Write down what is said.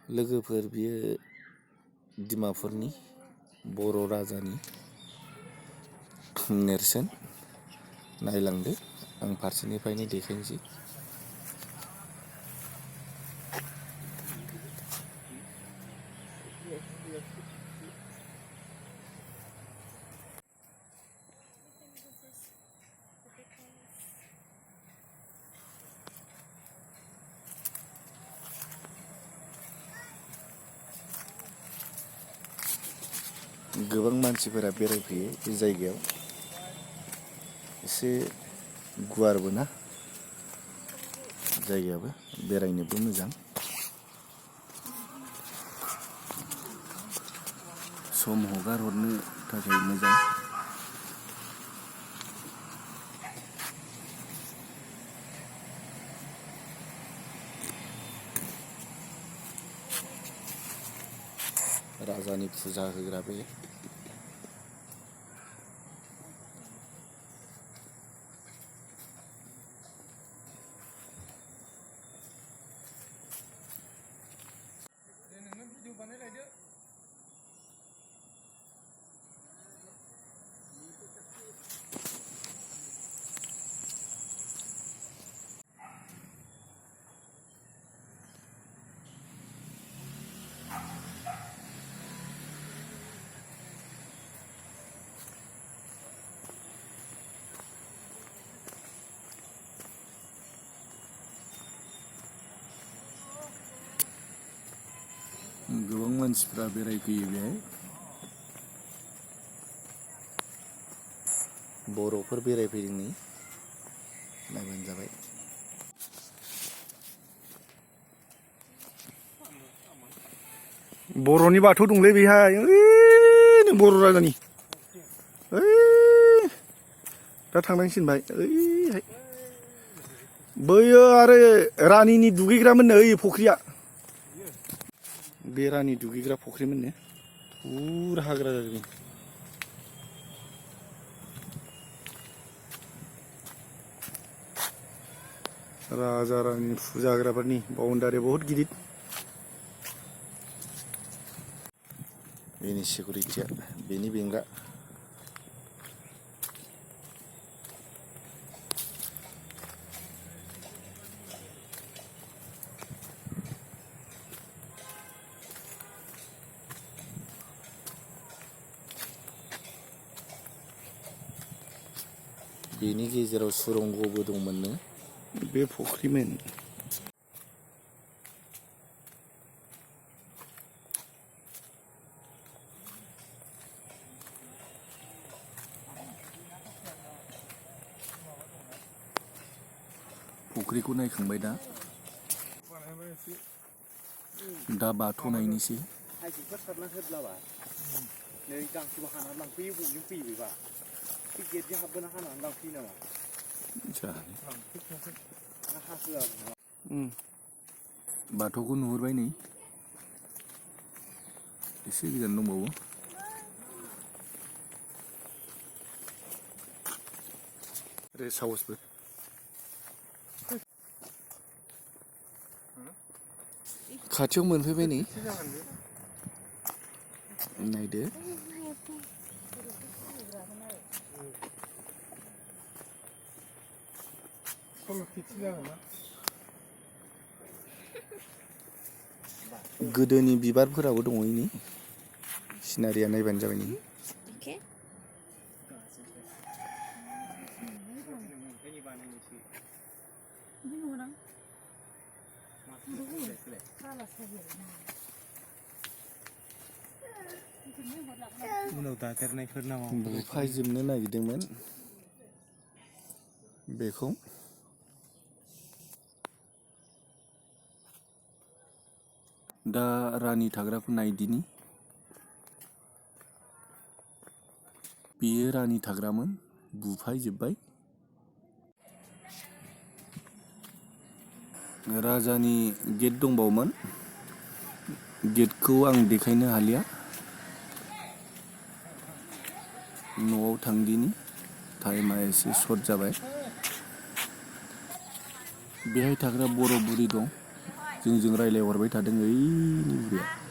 लोगोफोर बियो डिमापुरनि बर' राजानि नेरसोन नायलांदो आं फारसेनिफ्रायनो देखायनोसै। गोबां मानसिफोरा बेरायफैयो बे जायगायाव एसे गुवारबो ना जायगायाबो बेरायनोबो मोजां सम हगार हरनो थाखाय मोजां। राजानि फुजा होग्रा बे गोबां मानसिफ्रा बेरायफैयो बेहाय बर'फोर बेरायफैदों नै नायबानो जाबाय। बर'नि बाथौ दंलै बेहाय ओइ बर' राजानि ओइ दा थांनांसिगोन ओइहाय बैयो आरो रानिनि दुगैग्रामोननो ओइ फख्रिया बे रानि दुगैग्रा फख्रिमोननो फुरा हाग्रा जाजोबो। राजा रानि फुजा होग्राफोरनि बाउन्डारिया बहुत गिदिर। बेनि सिकिउरिटिया बेनि बेंगा बेनि गेजेराव सुरंगबो दंमोननो बे फख्रिमोन। फख्रिखौ नायखांबाय दा बाथौ नायनोसै। बाथौखौ नुहुरबाय नै एसे गोजान दंबावो। रेस्ट हाउसबो खाथियाव मोनफैबाय नै नायदो। गोदोनि बिबारफोराबो दङ इनि सिनारिया नायबानो जाबाय नों। बुफायजोबनो नागिरदोंमोन बेखौ दा रानि थाग्राखौ नायदिनि। बेयो रानि थाग्रामोन बुफायजोब्बाय। राजानि गेट दंबावोमोन गेटखौ आं देखायनो हालिया। न'आव थांदिनि टाइमा एसे सर्ट जाबाय। बेहाय थाग्रा बर' बुरि दं जोंजों रायज्लायहरबाय थादों ओइनि बुरैया।